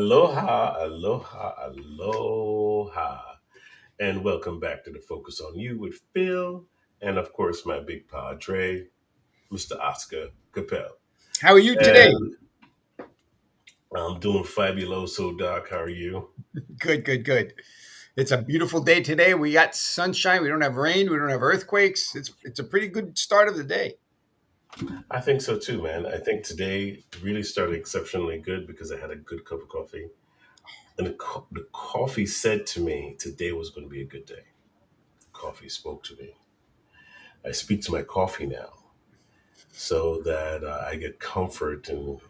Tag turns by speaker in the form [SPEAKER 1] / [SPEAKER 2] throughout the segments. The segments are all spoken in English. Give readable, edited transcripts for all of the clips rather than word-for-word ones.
[SPEAKER 1] Aloha, aloha, aloha. And welcome back to the Focus on You with Phil and, of course, my big padre, Mr. Oscar Capel.
[SPEAKER 2] How are you today?
[SPEAKER 1] And I'm doing fabuloso, Doc. How are you?
[SPEAKER 2] Good, good, good. It's a beautiful day today. We got sunshine. We don't have rain. We don't have earthquakes. It's a pretty good start of the day.
[SPEAKER 1] I think so too, man. I think today really started exceptionally good because I had a good cup of coffee. And the coffee said to me today was going to be a good day. Coffee spoke to me. I speak to my coffee now so that I get comfort and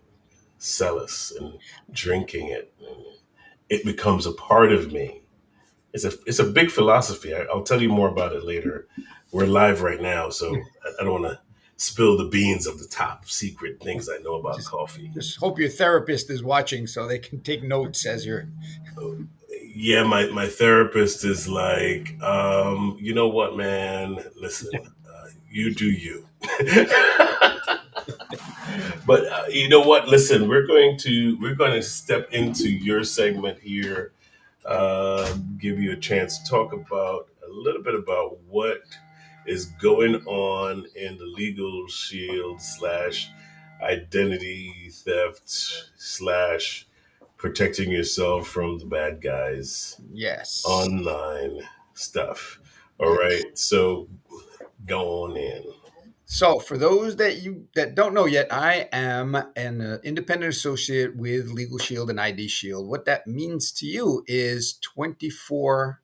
[SPEAKER 1] solace in drinking it. And it becomes a part of me. It's a big philosophy. I'll tell you more about it later. We're live right now, so I don't want to spill the beans of the top secret things I know about
[SPEAKER 2] Just
[SPEAKER 1] coffee.
[SPEAKER 2] just hope your therapist is watching so they can take notes as you're.
[SPEAKER 1] Yeah, my therapist is like, you know what, man? Listen, you do you. But you know what? Listen, we're going to step into your segment here, give you a chance to talk about a little bit about what is going on in the legal shield slash identity theft slash protecting yourself from the bad guys
[SPEAKER 2] Yes.
[SPEAKER 1] online stuff. All
[SPEAKER 2] Yes.
[SPEAKER 1] right, so go on in.
[SPEAKER 2] So, for those that don't know yet, I am an independent associate with Legal Shield and ID Shield. What that means to you is 24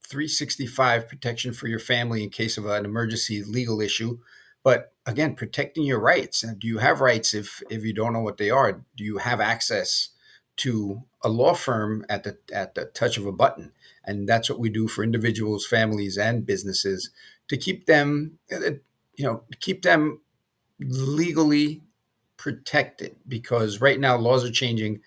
[SPEAKER 2] 365 protection for your family in case of an emergency legal issue. But again, protecting your rights. And do you have rights if you don't know what they are? Do you have access to a law firm at the touch of a button? And that's what we do for individuals, families, and businesses to keep them, keep them legally protected. Because right now laws are changing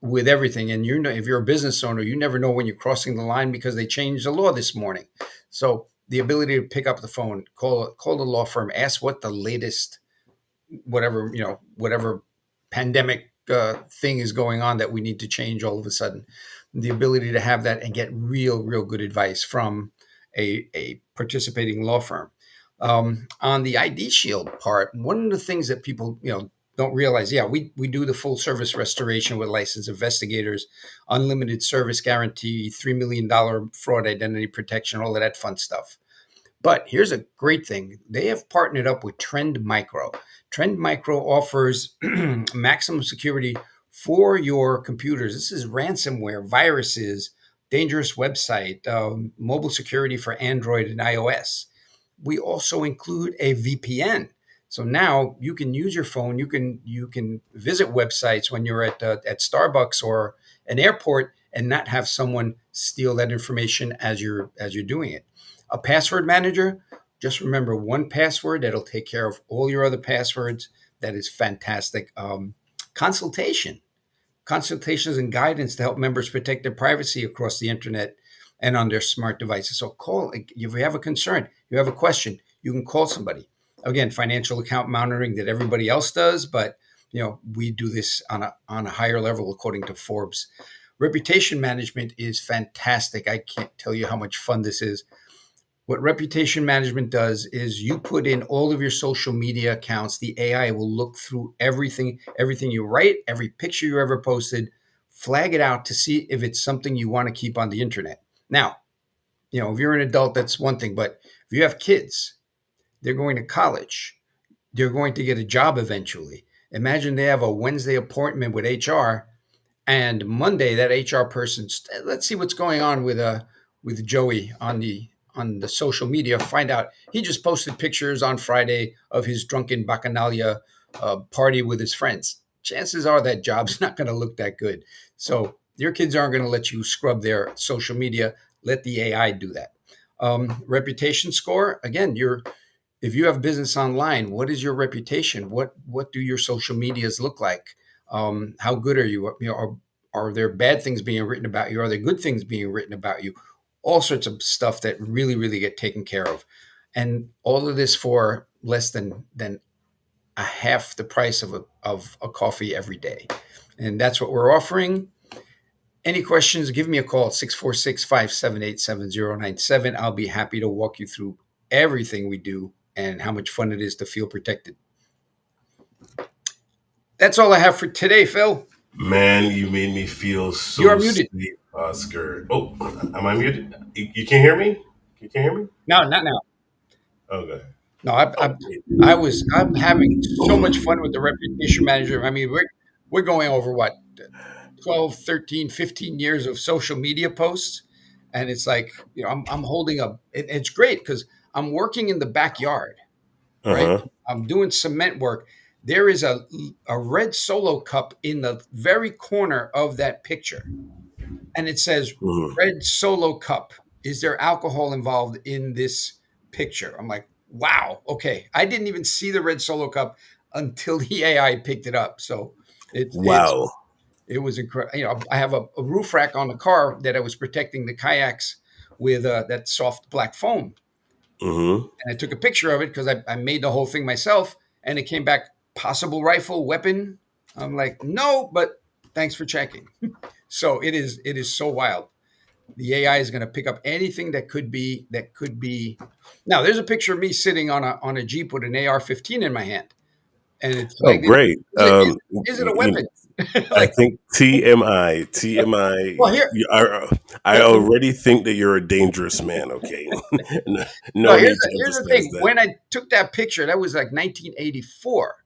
[SPEAKER 2] with everything. And if you're a business owner, you never know when you're crossing the line because they changed the law this morning. So the ability to pick up the phone, call the law firm, ask what the latest whatever pandemic thing is going on that we need to change all of a sudden. The ability to have that and get real good advice from a participating law firm. On the ID Shield part, one of the things that people don't realize, yeah, we do the full service restoration with licensed investigators, unlimited service guarantee, $3 million fraud identity protection, all of that fun stuff. But here's a great thing. They have partnered up with Trend Micro. Trend Micro offers maximum security for your computers. This is ransomware, viruses, dangerous website, mobile security for Android and iOS. We also include a VPN. So now you can use your phone. You can visit websites when you're at Starbucks or an airport and not have someone steal that information as you're doing it. A password manager, just remember one password that'll take care of all your other passwords. That is fantastic. Consultation, consultations and guidance to help members protect their privacy across the internet and on their smart devices. So call if you have a concern, you have a question, you can call somebody. Again, financial account monitoring that everybody else does, but we do this on a higher level according to Forbes. Reputation management is fantastic. I can't tell you how much fun this is. What reputation management does is you put in all of your social media accounts. The AI will look through everything you write, every picture you ever posted, flag it out to see if it's something you want to keep on the internet. Now, if you're an adult, that's one thing. But if you have kids, they're going to college, they're going to get a job eventually. Imagine they have a Wednesday appointment with HR, and Monday that HR person, let's see what's going on with Joey on the social media. Find out he just posted pictures on Friday of his drunken bacchanalia party with his friends. Chances are that job's not going to look that good. So your kids aren't going to let you scrub their social media. Let the AI do that. Reputation score, again, if you have business online, what is your reputation? What do your social medias look like? How good are you? Are there bad things being written about you? Are there good things being written about you? All sorts of stuff that really get taken care of, and all of this for less than a half the price of a coffee every day, and that's what we're offering. Any questions, give me a call, 646-578-7097. I'll be happy to walk you through everything we do and how much fun it is to feel protected. That's all I have for today, Phil.
[SPEAKER 1] Man, you made me feel
[SPEAKER 2] You are
[SPEAKER 1] so
[SPEAKER 2] muted.
[SPEAKER 1] sweet, Oscar. Oh, am I muted? You can't hear me? You can't hear me?
[SPEAKER 2] No, not now.
[SPEAKER 1] Okay.
[SPEAKER 2] No,
[SPEAKER 1] Oh,
[SPEAKER 2] I'm having so much fun with the reputation manager. I mean, we're going over what 12, 13, 15 years of social media posts. And it's like, I'm holding up. It's great because I'm working in the backyard, right?
[SPEAKER 1] uh-huh.
[SPEAKER 2] I'm doing cement work. There is a red Solo cup in the very corner of that picture. And it says
[SPEAKER 1] Mhm.
[SPEAKER 2] red Solo cup. Is there alcohol involved in this picture? I'm like, wow, okay. I didn't even see the red Solo cup until the AI picked it up. So it's
[SPEAKER 1] Wow.
[SPEAKER 2] it was incredible. I have a roof rack on the car that I was protecting the kayaks with that soft black foam,
[SPEAKER 1] Mm-hmm.
[SPEAKER 2] and I took a picture of it because I made the whole thing myself, and it came back possible rifle weapon. I'm like, no, but thanks for checking. So it is so wild. The AI is going to pick up anything that could be. Now there's a picture of me sitting on a Jeep with an AR-15 in my hand, and it's
[SPEAKER 1] Oh,
[SPEAKER 2] like,
[SPEAKER 1] great.
[SPEAKER 2] is it a weapon?
[SPEAKER 1] I
[SPEAKER 2] Like,
[SPEAKER 1] think TMI.
[SPEAKER 2] well, here,
[SPEAKER 1] I already think that you're a dangerous man. Okay, no,
[SPEAKER 2] no,
[SPEAKER 1] no
[SPEAKER 2] here's
[SPEAKER 1] need
[SPEAKER 2] the,
[SPEAKER 1] to
[SPEAKER 2] here's the
[SPEAKER 1] emphasize
[SPEAKER 2] thing.
[SPEAKER 1] that.
[SPEAKER 2] When I took that picture, that was like 1984.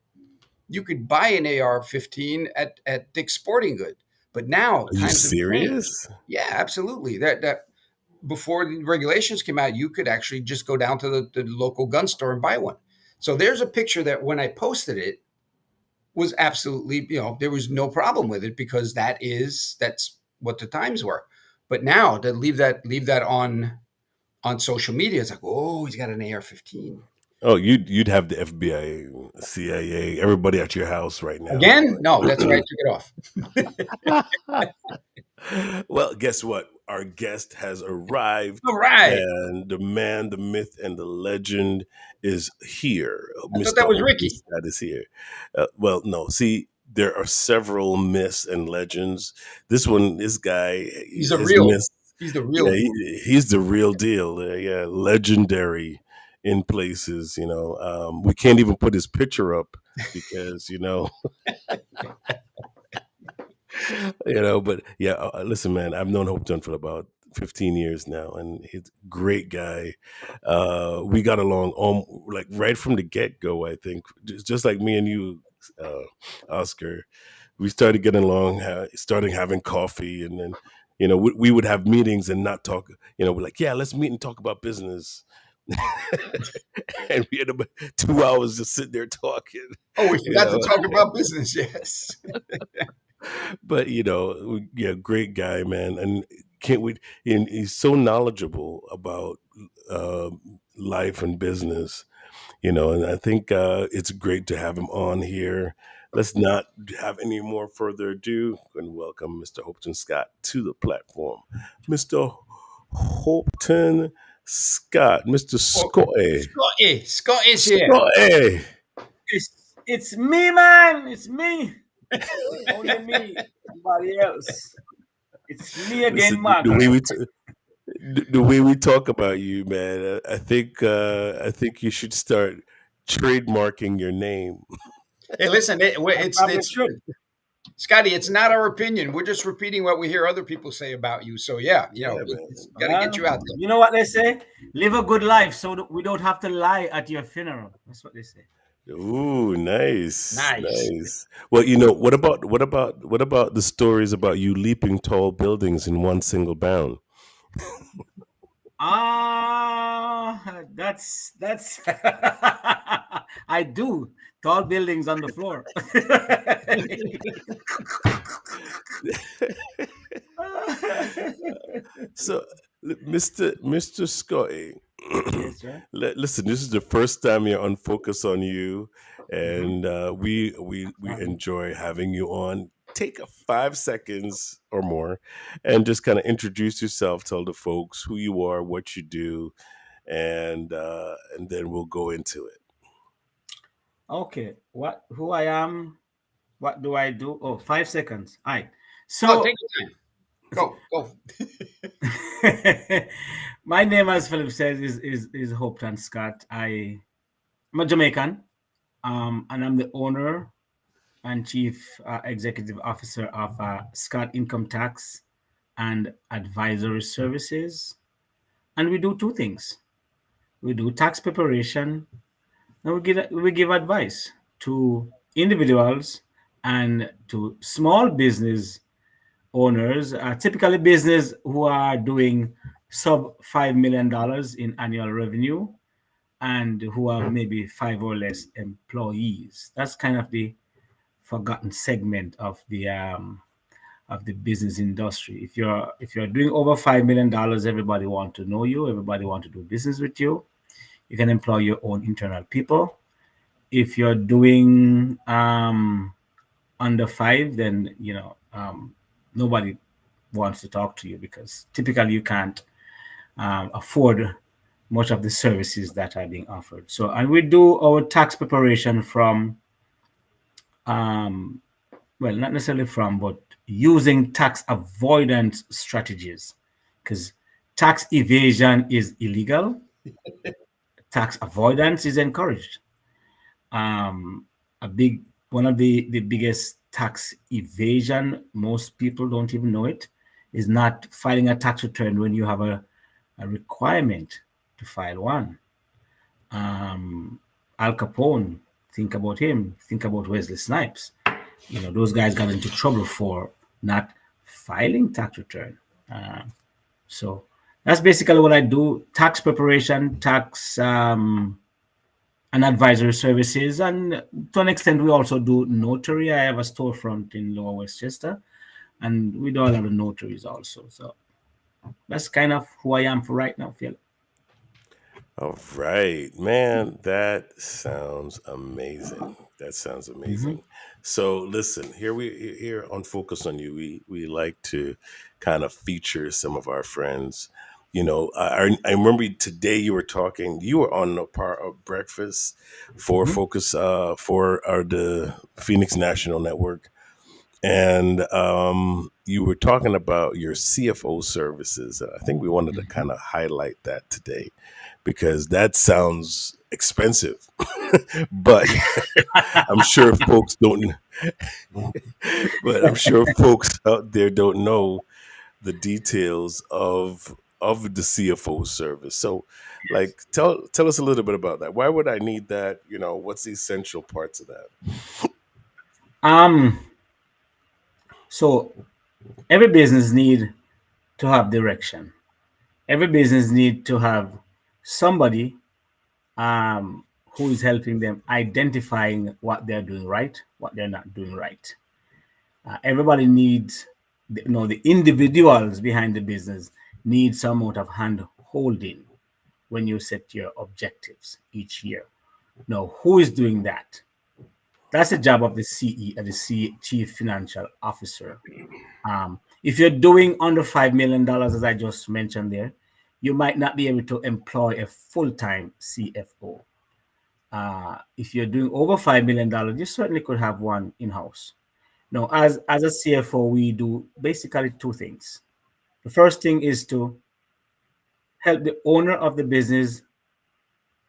[SPEAKER 2] You could buy an AR-15 at Dick's Sporting Good, but now
[SPEAKER 1] Are you
[SPEAKER 2] times have changed.
[SPEAKER 1] serious?
[SPEAKER 2] Yeah, absolutely. That before the regulations came out, you could actually just go down to the local gun store and buy one. So there's a picture that when I posted it was absolutely, there was no problem with it because that's what the times were. But now to leave that on social media, it's like, oh, he's got an AR-15.
[SPEAKER 1] Oh, you'd have the FBI, CIA, everybody at your house right now.
[SPEAKER 2] Again? No, that's why I took it off.
[SPEAKER 1] Well, guess what? Our guest has arrived,
[SPEAKER 2] All right.
[SPEAKER 1] and the man, the myth, and the legend is here.
[SPEAKER 2] I thought
[SPEAKER 1] Mr.
[SPEAKER 2] that was
[SPEAKER 1] Hopeton
[SPEAKER 2] Ricky.
[SPEAKER 1] Scott is here. Well, no, see, there are several myths and legends. This guy,
[SPEAKER 2] He's a
[SPEAKER 1] his
[SPEAKER 2] real.
[SPEAKER 1] myths,
[SPEAKER 2] He's the
[SPEAKER 1] yeah,
[SPEAKER 2] real deal.
[SPEAKER 1] he's the real deal. Yeah, legendary in places. We can't even put his picture up because but yeah, listen, man, I've known Hopeton for about 15 years now, and he's a great guy. We got along like right from the get-go. I think just like me and you, uh, Oscar, we started getting along, starting having coffee, and then we would have meetings and not talk. We're like, yeah, let's meet and talk about business. And we had about 2 hours just sitting there talking.
[SPEAKER 2] Oh, we
[SPEAKER 1] you
[SPEAKER 2] forgot to
[SPEAKER 1] know
[SPEAKER 2] talk about business. Yes.
[SPEAKER 1] but yeah, great guy, man, and can't wait. And he's so knowledgeable about uh, life and business, and I think it's great to have him on here. Let's not have any more further ado and welcome Mr. Hopeton Scott to the platform. Mr. Hopeton Scott, Mr.
[SPEAKER 2] Well,
[SPEAKER 1] Scotty.
[SPEAKER 2] Scott is here.
[SPEAKER 1] Scotty.
[SPEAKER 3] It's me, man. It's me. Only me. Nobody else. It's me again,
[SPEAKER 1] Listen,
[SPEAKER 3] Mark.
[SPEAKER 1] the way we talk about you, man, I think you should start trademarking your name.
[SPEAKER 2] Hey, listen,
[SPEAKER 3] I
[SPEAKER 2] it's
[SPEAKER 3] probably
[SPEAKER 2] it's
[SPEAKER 3] should.
[SPEAKER 2] Scotty. It's not our opinion. We're just repeating what we hear other people say about you. So yeah,
[SPEAKER 1] Yeah,
[SPEAKER 2] it's
[SPEAKER 1] man.
[SPEAKER 2] got to get
[SPEAKER 3] Well,
[SPEAKER 2] you out there.
[SPEAKER 3] you know what they say? Live a good life so that we don't have to lie at your funeral. That's what they say.
[SPEAKER 1] Ooh, nice,
[SPEAKER 2] Nice.
[SPEAKER 1] nice. Well, what about the stories about you leaping tall buildings in one single bound?
[SPEAKER 3] That's I do. Tall buildings on the floor.
[SPEAKER 1] So, Mister Scotty,
[SPEAKER 3] Yes, sir.
[SPEAKER 1] listen. This is the first time you're on Focus on You,
[SPEAKER 3] Hmm.
[SPEAKER 1] and we enjoy having you on. Take a 5 seconds or more, and just kind of introduce yourself. Tell the folks who you are, what you do, and then we'll go into it.
[SPEAKER 3] Okay. Who I am? What do I do? Oh, 5 seconds. All right.
[SPEAKER 2] Oh, take
[SPEAKER 3] So
[SPEAKER 2] your time. Go, go.
[SPEAKER 3] My name, as Philip says, is Hopeton Scott. I'm a Jamaican, and I'm the owner and chief executive officer of Scott Income Tax and Advisory Services. And we do two things: we do tax preparation, and we give advice to individuals and to small business owners, typically business who are doing sub $5 million in annual revenue and who have maybe five or less employees. That's kind of the forgotten segment of the business industry. If you're doing over $5 million, everybody want to know you. Everybody want to do business with you. You can employ your own internal people. If you're doing under five, then nobody wants to talk to you because typically you can't afford much of the services that are being offered. So, and we do our tax preparation from, um, well, not necessarily from, but using tax avoidance strategies, because tax evasion is illegal, tax avoidance is encouraged. Um, a big One of the biggest tax evasion, most people don't even know it, is not filing a tax return when you have a requirement to file one. um, Al Capone, think about him, think about Wesley Snipes. Those guys got into trouble for not filing tax return. uh, so that's basically what I do: tax preparation, tax and advisory services. And to an extent, we also do notary. I have a storefront in Lower Westchester, and we do a lot of notaries also. So that's kind of who I am for right now, Phil.
[SPEAKER 1] All right, man, that sounds amazing. That sounds
[SPEAKER 3] Mhm.
[SPEAKER 1] amazing. So listen, here on Focus on You, we like to kind of feature some of our friends. I remember today you were talking. You were on a part of breakfast for
[SPEAKER 3] Mhm.
[SPEAKER 1] Focus for the Phoenix National Network, and you were talking about your CFO services. And I think we wanted to kind of highlight that today because that sounds expensive. But I'm sure folks don't. But I'm sure folks out there don't know the details of the CFO service. So, like, tell us a little bit about that. Why would I need that? What's the essential parts of that?
[SPEAKER 3] Um, so every business need to have direction. Every business need to have somebody who is helping them identifying what they're doing right, what they're not doing right. Everybody needs, the individuals behind the business need some amount of hand holding when you set your objectives each year. Now, who is doing that? That's the job of the Chief Financial Officer. If you're doing under $5 million, as I just mentioned there, you might not be able to employ a full-time CFO. If you're doing over $5 million, you certainly could have one in-house. Now, as a CFO, we do basically two things. The first thing is to help the owner of the business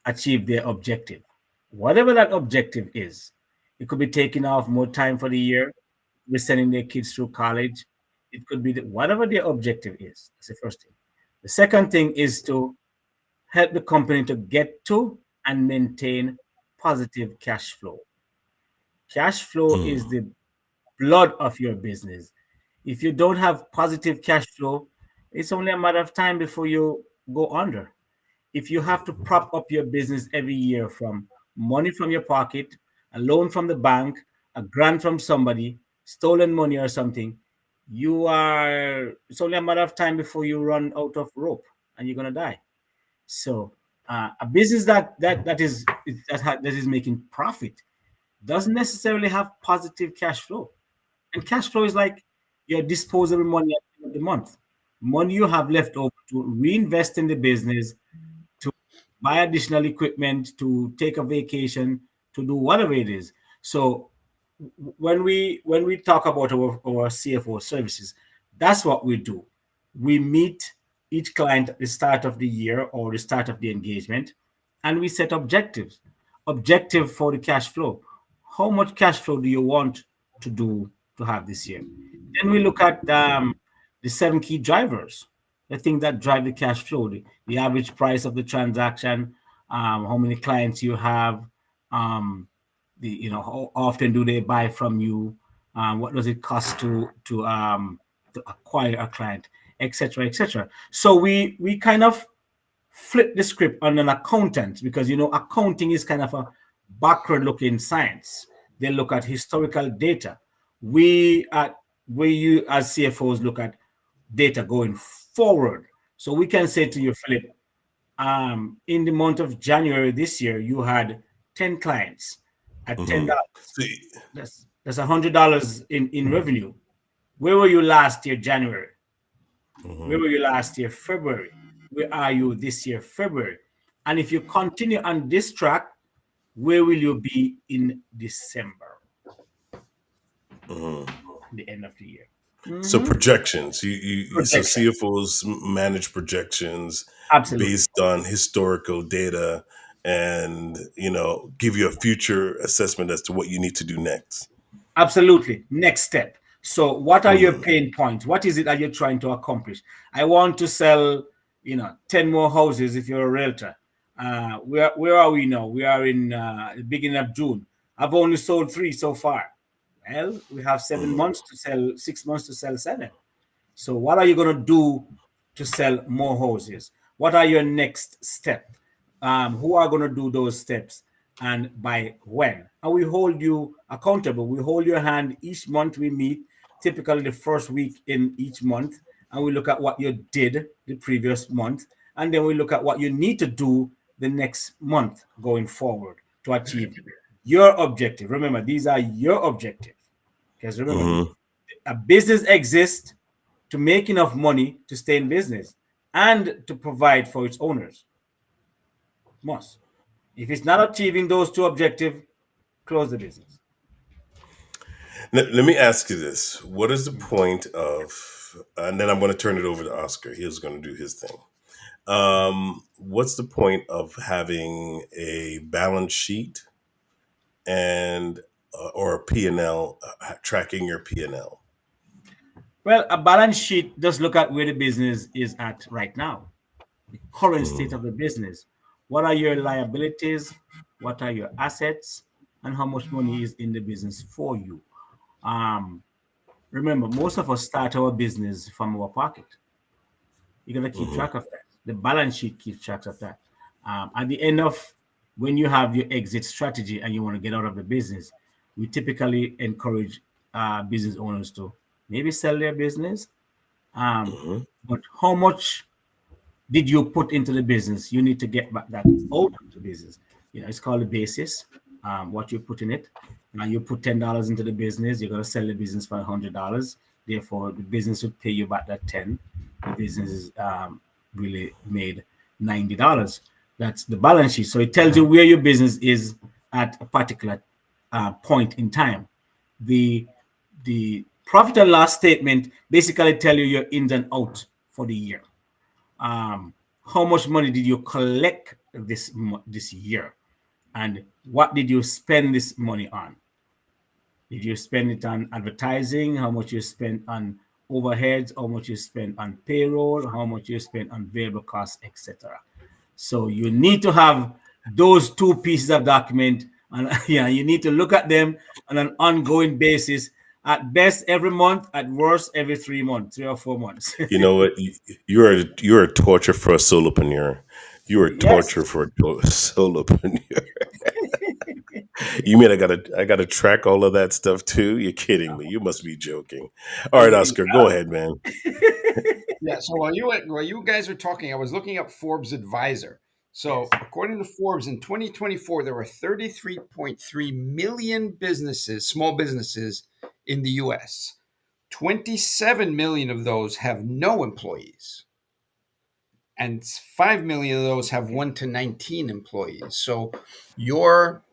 [SPEAKER 3] achieve their objective, whatever that objective is. It could be taking off more time for the year, we're sending their kids through college. It could be whatever their objective is. That's the first thing. The second thing is to help the company to get to and maintain positive cash flow. Cash flow is
[SPEAKER 1] Mm,
[SPEAKER 3] the blood of your business. If you don't have positive cash flow, it's only a matter of time before you go under. If you have to prop up your business every year from money from your pocket, a loan from the bank, a grant from somebody, stolen money or something, it's only a matter of time before you run out of rope and you're gonna die. So a business that is making profit doesn't necessarily have positive cash flow. And cash flow is like your disposable money at the end of the month. Money you have left over to reinvest in the business, to buy additional equipment, to take a vacation, to do whatever it is. So when we talk about our CFO services, That's what we do. We meet each client at the start of the year or the start of the engagement, and we set objectives. Objective for the cash flow. How much cash flow do you want to do to have this year? Then we look at the seven key drivers, the things that drive the cash flow, the average price of the transaction, how many clients you have, um, how often do they buy from you, what does it cost to acquire a client, etc., etc. So we kind of flip the script on an accountant, because accounting is kind of a backward looking science. They look at historical data. We you as CFOs look at data going forward. So we can say to you, Philip, in the month of January this year, you had 10 clients at
[SPEAKER 1] Hmm.
[SPEAKER 3] $10.
[SPEAKER 1] See,
[SPEAKER 3] That's $100 in revenue. Where were you last year, January? Where
[SPEAKER 1] hmm
[SPEAKER 3] were you last year, February? Where are you this year, February? And if you continue on this track, where will you be in December,
[SPEAKER 1] hmm
[SPEAKER 3] the end of the year?
[SPEAKER 1] So
[SPEAKER 3] Mhm.
[SPEAKER 1] projections, so
[SPEAKER 3] Projection.
[SPEAKER 1] CFOs manage projections
[SPEAKER 3] Absolutely.
[SPEAKER 1] based on historical data, and give you a future assessment as to what you need to do next.
[SPEAKER 3] Absolutely. Next step. So, what are your
[SPEAKER 1] Mm,
[SPEAKER 3] pain points? What is it that you're trying to accomplish? I want to sell, 10 more houses if you're a realtor. Where are we now? We are in the beginning of June. I've only sold three so far. Well, we have seven
[SPEAKER 1] mm,
[SPEAKER 3] months to sell, 6 months to sell seven. So, what are you going to do to sell more houses? What are your next step? Who are going to do those steps and by when? And we hold you accountable. We hold your hand each month we meet, typically the first week in each month, and we look at what you did the previous month, and then we look at what you need to do the next month going forward to achieve your objective. Remember, these are your objectives. Because remember,
[SPEAKER 1] mhm.
[SPEAKER 3] a business exists to make enough money to stay in business and to provide for its owners. Must. If it's not achieving those two objectives, close the business.
[SPEAKER 1] Let me ask you this: what is the point of? And then I'm going to turn it over to Oscar. He's going to do his thing. What's the point of having a balance sheet and or a P&L, tracking your P&L?
[SPEAKER 3] Well, a balance sheet does look at where the business is at right now, the current state
[SPEAKER 1] Mm,
[SPEAKER 3] of the business. What are your liabilities? What are your assets? And how much money is in the business for you? Um, Remember, most of us start our business from our pocket. You got to keep
[SPEAKER 1] mhm,
[SPEAKER 3] track of that. The balance sheet keeps track of that. At the end of when you have your exit strategy and you want to get out of the business, we typically encourage business owners to maybe sell their business. Um,
[SPEAKER 1] mhm,
[SPEAKER 3] but how much did you put into the business? You need to get back that out of the business. It's called the basis. What you put in it. Now you put $10 into the business, you're gonna sell the business for $100. Therefore, the business would pay you back that 10. The business is really made $90. That's the balance sheet. So it tells you where your business is at a particular point in time. The the profit and loss statement basically tell you your ins and out for the year. um, how much money did you collect this year, and what did you spend this money on? Did you spend it on advertising? How much you spent on overheads? How much you spent on payroll? How much you spent on variable costs, etc. So you need to have those two pieces of document, and yeah, you need to look at them on an ongoing basis. At best, every month. At worst, every 3 months, 3 or 4 months.
[SPEAKER 1] You know what? You're a torture for a solopreneur. You are a torture
[SPEAKER 3] Yes.
[SPEAKER 1] for a solopreneur. You mean I gotta track all of that stuff too? You're kidding me. You must be joking. All right, Oscar, go ahead, man.
[SPEAKER 2] Yeah. So while you guys are talking, I was looking up Forbes Advisor. So
[SPEAKER 3] Yes.
[SPEAKER 2] according to Forbes, in 2024, there were 33.3 million businesses, small businesses in the U.S. 27 million of those have no employees, and 5 million of those have 1 to 19 employees. So your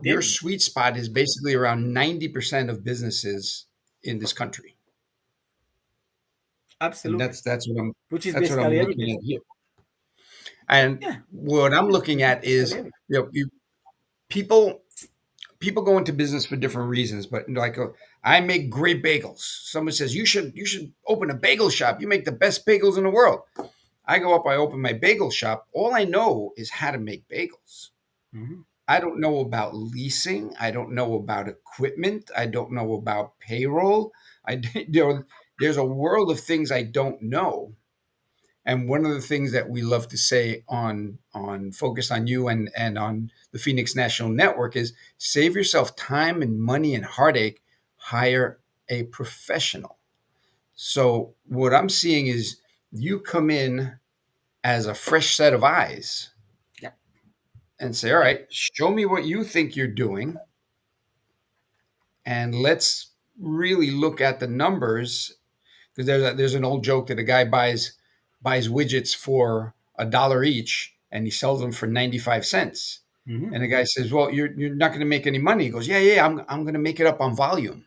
[SPEAKER 2] your
[SPEAKER 3] They
[SPEAKER 2] sweet spot is basically around 90% of businesses in this country. and
[SPEAKER 3] Absolutely. Which is
[SPEAKER 2] that's what I'm
[SPEAKER 3] basically
[SPEAKER 2] looking
[SPEAKER 3] everything.
[SPEAKER 2] at here. And
[SPEAKER 3] Yeah,
[SPEAKER 2] what I'm looking
[SPEAKER 3] which is
[SPEAKER 2] at
[SPEAKER 3] basically
[SPEAKER 2] is,
[SPEAKER 3] everything.
[SPEAKER 2] people go into business for different reasons, but like, I make great bagels. Someone says you should open a bagel shop. You make the best bagels in the world. I go up, I open my bagel shop. All I know is how to make bagels.
[SPEAKER 3] Hmm.
[SPEAKER 2] I don't know about leasing. I don't know about equipment. I don't know about payroll. I there's a world of things I don't know. And one of the things that we love to say on Focus on You and on the Phoenix National Network is, save yourself time and money and heartache. Hire a professional. So what I'm seeing is, you come in as a fresh set of eyes
[SPEAKER 3] Yeah,
[SPEAKER 2] and say, all
[SPEAKER 3] yeah.
[SPEAKER 2] right, show me what you think you're doing, and let's really look at the numbers. Because there's an old joke that a guy buys widgets for $1 each, and he sells them for 95 cents.
[SPEAKER 3] Hmm.
[SPEAKER 2] And the guy says, well, you're not going to make any money. He goes, yeah, I'm going to make it up on volume.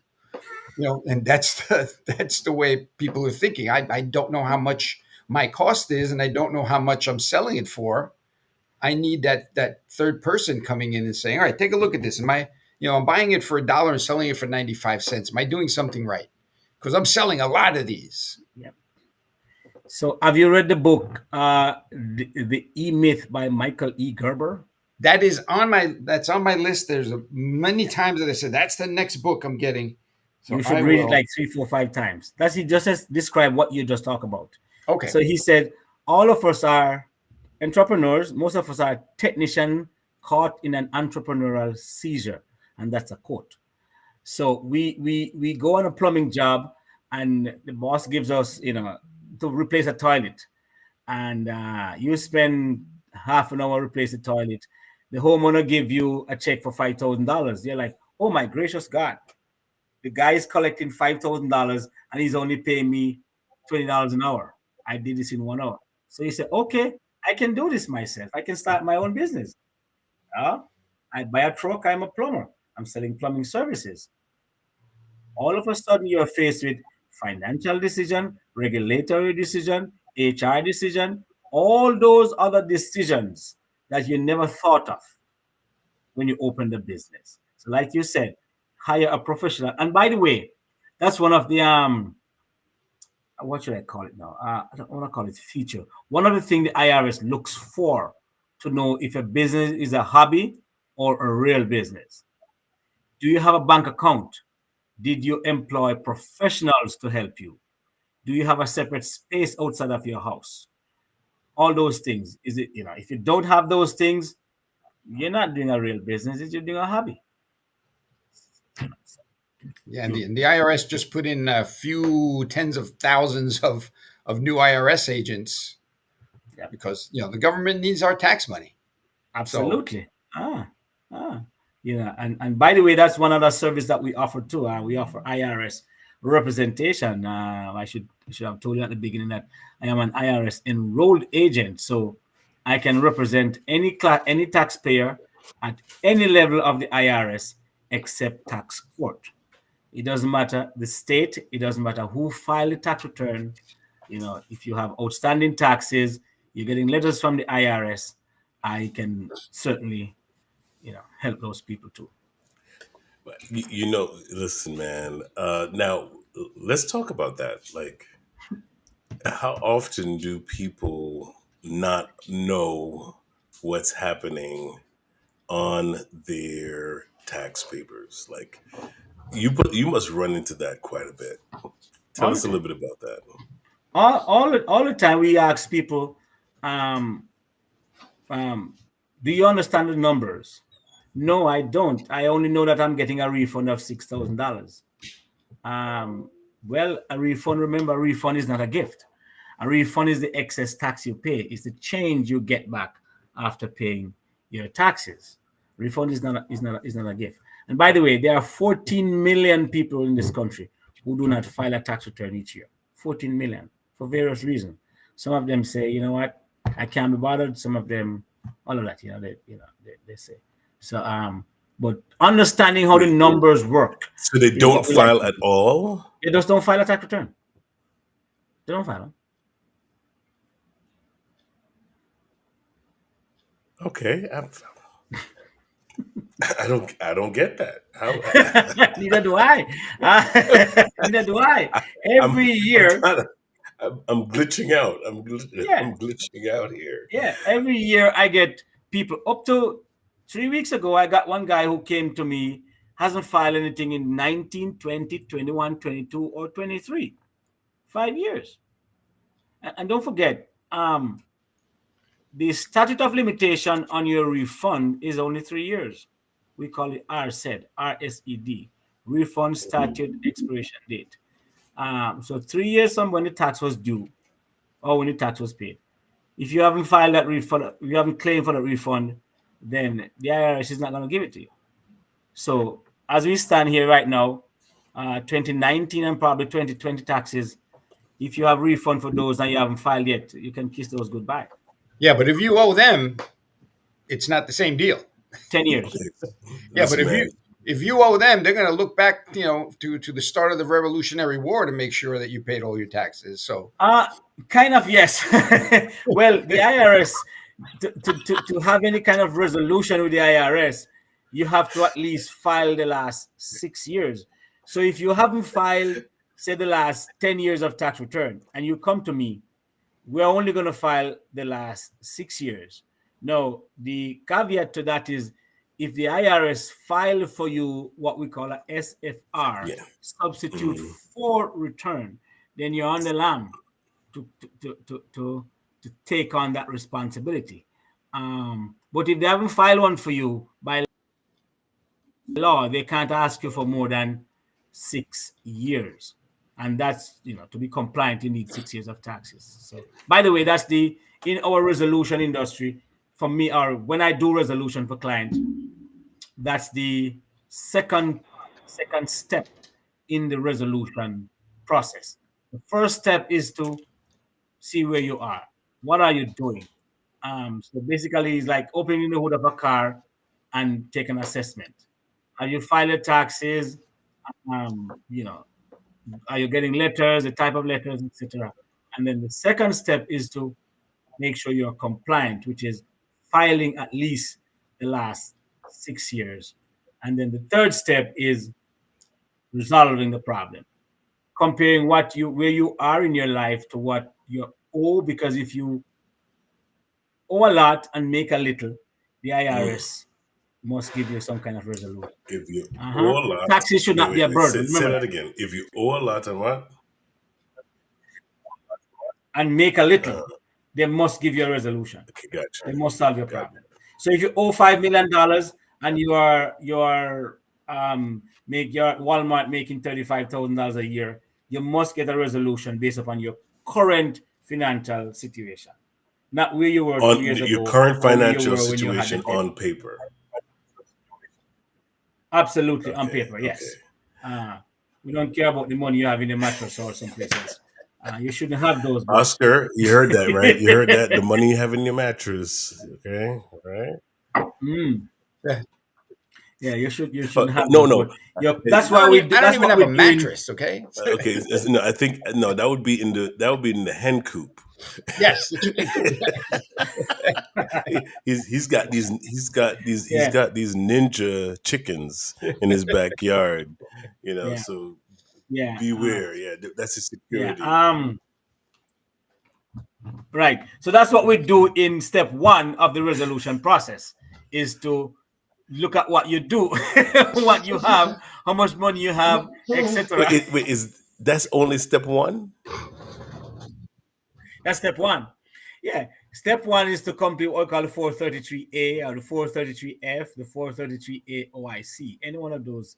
[SPEAKER 2] And that's the way people are thinking. I don't know how much my cost is, and I don't know how much I'm selling it for. I need that third person coming in and saying, all right, take a look at this. I'm buying it for $1 and selling it for 95 cents. Am I doing something right? Because I'm selling a lot of these.
[SPEAKER 3] Yeah. So, have you read the book, the E Myth by Michael E. Gerber?
[SPEAKER 2] That's on my list. There's many
[SPEAKER 3] Yeah.
[SPEAKER 2] times that I said that's the next book I'm getting. So
[SPEAKER 3] You should
[SPEAKER 2] I
[SPEAKER 3] read it
[SPEAKER 2] will.
[SPEAKER 3] like three, four, 5 times. That's he just has described what you just talked about.
[SPEAKER 2] Okay.
[SPEAKER 3] So he said, all of us are entrepreneurs. Most of us are technician caught in an entrepreneurial seizure, and that's a quote. So we go on a plumbing job, and the boss gives us, to replace a toilet, and you spend half an hour replace the toilet. The homeowner give you a check for $5,000. You're like, oh my gracious God, the guy is collecting $5,000 and he's only paying me $20 an hour. I did this in 1 hour. So he said, okay, I can do this myself. I can start my own business. Uh, I buy a truck. I'm a plumber. I'm selling plumbing services. All of a sudden, you're faced with financial decision, regulatory decision, HR decision, all those other decisions that you never thought of when you open the business. So, like you said, hire a professional. And by the way, that's one of the what should I call it now? I don't want to call it feature. One of the things the IRS looks for to know if a business is a hobby or a real business. Do you have a bank account? Did you employ professionals to help you? Do you have a separate space outside of your house? All those things. Is it, if you don't have those things, you're not doing a real business, you're doing a hobby.
[SPEAKER 2] Yeah, and
[SPEAKER 3] You,
[SPEAKER 2] the IRS just put in a few tens of thousands of new IRS agents,
[SPEAKER 3] yeah,
[SPEAKER 2] because the government needs our tax money. So
[SPEAKER 3] absolutely. Ah. And by the way, that's one other service that we offer too. We offer IRS representation. I should have told you at the beginning that I am an IRS enrolled agent, so I can represent any taxpayer at any level of the IRS except tax court. It doesn't matter the state. It doesn't matter who filed the tax return. If you have outstanding taxes, you're getting letters from the IRS. I can certainly, help those people too.
[SPEAKER 1] Listen, man. Now let's talk about that. Like, how often do people not know what's happening on their tax papers? Like, you must run into that quite a bit. Tell
[SPEAKER 3] All the
[SPEAKER 1] us a little
[SPEAKER 3] time.
[SPEAKER 1] bit about that.
[SPEAKER 3] All the time we ask people, um, um, do you understand the numbers? No, I don't. I only know that I'm getting a refund of $6,000. Um, well, a refund, remember, a refund is not a gift. A refund is the excess tax you pay. It's the change you get back after paying your taxes. Refund is not a gift. And by the way, there are 14 million people in this country who do not file a tax return each year. 14 million for various reasons. Some of them say, you know what, I can't be bothered. Some of them, all of that, they say. So, but understanding how the
[SPEAKER 1] Wait,
[SPEAKER 3] numbers work
[SPEAKER 1] so they
[SPEAKER 3] is
[SPEAKER 1] don't
[SPEAKER 3] what we like
[SPEAKER 1] file
[SPEAKER 3] to
[SPEAKER 1] at
[SPEAKER 3] do.
[SPEAKER 1] all?
[SPEAKER 3] They just don't file a tax return. They don't file
[SPEAKER 1] Okay, I don't get that. How
[SPEAKER 3] them. Neither do I. Neither do I.
[SPEAKER 1] I'm
[SPEAKER 3] Every
[SPEAKER 1] I'm
[SPEAKER 3] year,
[SPEAKER 1] trying to I'm glitching out.
[SPEAKER 3] yeah,
[SPEAKER 1] I'm glitching out here.
[SPEAKER 3] yeah. Every year I get people up to 3 weeks ago. I got one guy who came to me, hasn't filed anything in 19, 20, 21, 22, or 23. 5 years. And don't forget, the statute of limitation on your refund is only 3 years. We call it RSED, RSED, refund statute expiration date. So 3 years from when the tax was due or when the tax was paid. If you haven't filed that refund, if you haven't claimed for that refund, then the IRS is not going to give it to you. So as we stand here right now, 2019 and probably 2020 taxes, if you have refund for those and you haven't filed yet, you can kiss those goodbye.
[SPEAKER 2] Yeah, but if you owe them, it's not the same deal.
[SPEAKER 3] 10 years.
[SPEAKER 2] Yeah,
[SPEAKER 1] Listen,
[SPEAKER 2] but
[SPEAKER 1] man.
[SPEAKER 2] if you owe them, they're going to look back, to the start of the Revolutionary War to make sure that you paid all your taxes. So
[SPEAKER 3] Uh, kind of, yes. Well, the IRS, to have any kind of resolution with the IRS, you have to at least file the last 6 years. So if you haven't filed, say, the last 10 years of tax return, and you come to me, we're only going to file the last 6 years. Now, the caveat to that is if the IRS file for you what we call a SFR,
[SPEAKER 1] Yeah.
[SPEAKER 3] substitute
[SPEAKER 1] Hmm.
[SPEAKER 3] for return, then you're on the lam to, to take on that responsibility. But if they haven't filed one for you, by law, they can't ask you for more than 6 years. And that's, to be compliant, you need 6 years of taxes. So, by the way, that's in our resolution industry, for me, or when I do resolution for clients, that's the second step in the resolution process. The first step is to see where you are. What are you doing? So basically, it's like opening the hood of a car and take an assessment. Have you filed your taxes? Um, you know, are you getting letters, the type of letters, etc. And then the second step is to make sure you're compliant, which is filing at least the last 6 years. And then the third step is resolving the problem, comparing where you are in your life to what you owe. Because if you owe a lot and make a little, the
[SPEAKER 1] Mm.
[SPEAKER 3] IRS must give you some kind of resolution.
[SPEAKER 1] If you
[SPEAKER 3] Uh-huh.
[SPEAKER 1] owe a lot,
[SPEAKER 3] Taxes should not be a
[SPEAKER 1] wait.
[SPEAKER 3] burden.
[SPEAKER 1] Say
[SPEAKER 3] Remember
[SPEAKER 1] that
[SPEAKER 3] that.
[SPEAKER 1] again. If you owe a lot and what?
[SPEAKER 3] And make a little,
[SPEAKER 1] Uh,
[SPEAKER 3] they must give you a resolution.
[SPEAKER 1] okay, gotcha.
[SPEAKER 3] They must solve your
[SPEAKER 1] Got
[SPEAKER 3] problem. So if you owe $5 million and you are make your Walmart making $35,000 a year, you must get a resolution based upon your current financial situation, not where you were two
[SPEAKER 1] on
[SPEAKER 3] years
[SPEAKER 1] your
[SPEAKER 3] ago
[SPEAKER 1] current
[SPEAKER 3] or where you
[SPEAKER 1] financial
[SPEAKER 3] were when you had the
[SPEAKER 1] situation
[SPEAKER 3] debt.
[SPEAKER 1] on paper.
[SPEAKER 3] Absolutely, on
[SPEAKER 1] Okay,
[SPEAKER 3] paper,
[SPEAKER 1] okay.
[SPEAKER 3] yes. Uh, we don't care about the money you have in the mattress or someplace else. You shouldn't have those, but
[SPEAKER 1] Oscar, you heard that, right? You heard that? The money you have in your mattress. Okay, all right.
[SPEAKER 3] mm,
[SPEAKER 2] yeah,
[SPEAKER 3] yeah, you shouldn't have
[SPEAKER 1] No,
[SPEAKER 3] those.
[SPEAKER 1] no.
[SPEAKER 3] But that's
[SPEAKER 1] Uh,
[SPEAKER 3] why we do.
[SPEAKER 2] I don't
[SPEAKER 3] That's
[SPEAKER 2] even
[SPEAKER 3] what
[SPEAKER 2] have a
[SPEAKER 3] we're doing.
[SPEAKER 2] mattress. Okay.
[SPEAKER 1] Okay, no, I think no. That would be in the hen coop.
[SPEAKER 2] Yes.
[SPEAKER 1] He's
[SPEAKER 3] Yeah,
[SPEAKER 1] got these ninja chickens in his backyard.
[SPEAKER 3] yeah,
[SPEAKER 1] So
[SPEAKER 3] yeah,
[SPEAKER 1] beware. Yeah, that's his
[SPEAKER 3] yeah.
[SPEAKER 1] security.
[SPEAKER 3] Right. So that's what we do in step one of the resolution process: is to look at what you do, what you have, how much money you have, etc.
[SPEAKER 1] Wait, is that's only step one?
[SPEAKER 3] That's step one. Yeah. Step one is to complete what we call the 433A or the 433F, the 433A OIC, any one of those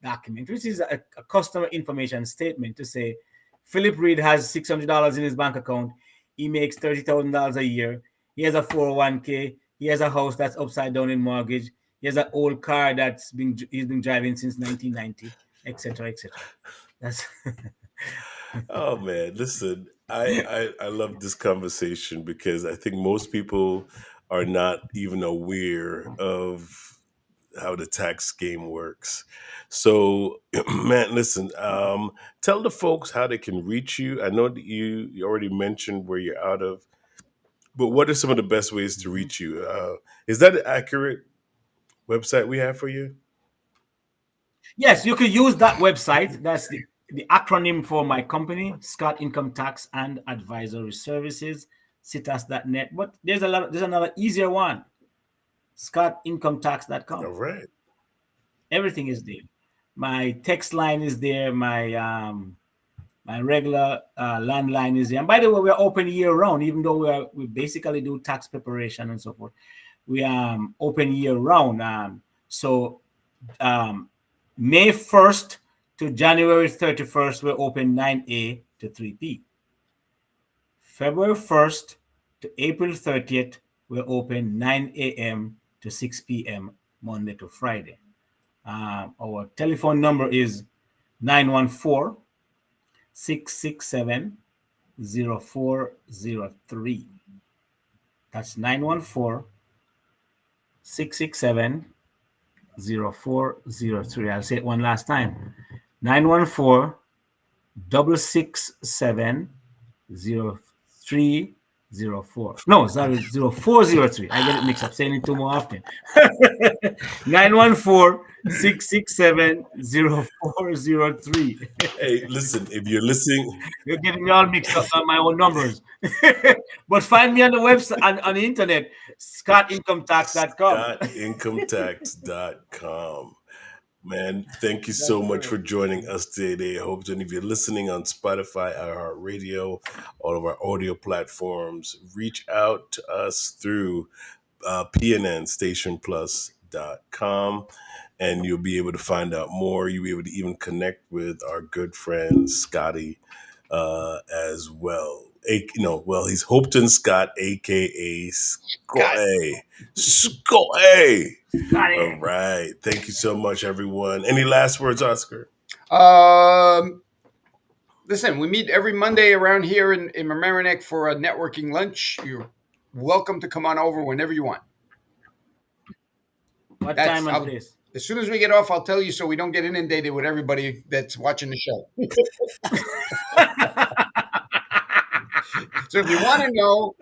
[SPEAKER 3] documents, which is a customer information statement to say Philip Reed has $600 in his bank account. He makes $30,000 a year. He has a 401k. He has a house that's upside down in mortgage. He has an old car he's been driving since 1990, etc., etc. That's
[SPEAKER 1] Oh man, listen, I love this conversation because I think most people are not even aware of how the tax game works. So, man, listen, tell the folks how they can reach you. I know that you already mentioned where you're out of, but what are some of the best ways to
[SPEAKER 3] Mhm.
[SPEAKER 1] reach you? Is that an accurate website we have for you?
[SPEAKER 3] Yes, you could use that website. That's the acronym for my company, Scott Income Tax and Advisory Services, citas.net. But there's another easier one,
[SPEAKER 1] All
[SPEAKER 3] scottincometax.com.
[SPEAKER 1] right.
[SPEAKER 3] Everything is there. My text line is there. My regular landline is there. And by the way, we're open year round, even though we basically do tax preparation and so forth. We open year round. So um, May 1st to January 31st, we're open 9 a to 3 p. February 1st to April 30th, we're open 9 a.m. to 6 p.m. Monday to Friday. Our telephone number is 914 667 0403. That's 914 667 0403. I'll say it one last time. 914 667 0304. No, sorry, 0403. I get it mixed up, saying it too more often. 914 667 0403.
[SPEAKER 1] Hey, listen, if you're listening,
[SPEAKER 3] You're getting me all mixed up on my own numbers. But find me on the website, on the internet, scottincometax.com.
[SPEAKER 1] scottincometax.com. Man, thank you
[SPEAKER 3] That's
[SPEAKER 1] so much for
[SPEAKER 3] correct.
[SPEAKER 1] joining us today. I hope, and if you're listening on Spotify, iHeartRadio, all of our audio platforms, reach out to us through pnnstationplus.com, and you'll be able to find out more. You'll be able to even connect with our good friend Scotty as well. He's Hopeton Scott, aka
[SPEAKER 2] Scott.
[SPEAKER 1] Scotty. Scotty.
[SPEAKER 3] Got
[SPEAKER 1] All
[SPEAKER 3] it.
[SPEAKER 1] right. Thank you so much, everyone. Any last words, Oscar?
[SPEAKER 2] Um, Listen, we meet every Monday around here in Mamaroneck for a networking lunch. You're welcome to come on over whenever you want.
[SPEAKER 3] What
[SPEAKER 2] That's
[SPEAKER 3] time and
[SPEAKER 2] I'll
[SPEAKER 3] place?
[SPEAKER 2] as soon as we get off, I'll tell you so we don't get inundated with everybody that's watching the show. So if you want to know,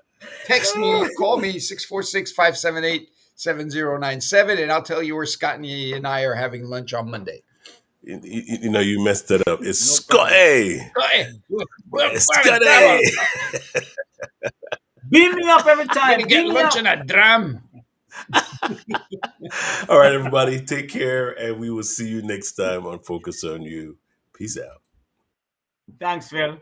[SPEAKER 2] text me, call me 646-578-7097, and I'll tell you where Scotty and I are having lunch on Monday.
[SPEAKER 1] You messed that up. It's
[SPEAKER 3] No problem.
[SPEAKER 1] Scotty.
[SPEAKER 2] Hey,
[SPEAKER 1] Scotty.
[SPEAKER 3] Beam me up every
[SPEAKER 2] I'm gonna
[SPEAKER 3] time.
[SPEAKER 2] get
[SPEAKER 3] Beam me
[SPEAKER 2] lunch
[SPEAKER 3] up.
[SPEAKER 2] in a drum.
[SPEAKER 1] All right, everybody. Take care, and we will see you next time on Focus on You. Peace out.
[SPEAKER 3] Thanks, Phil.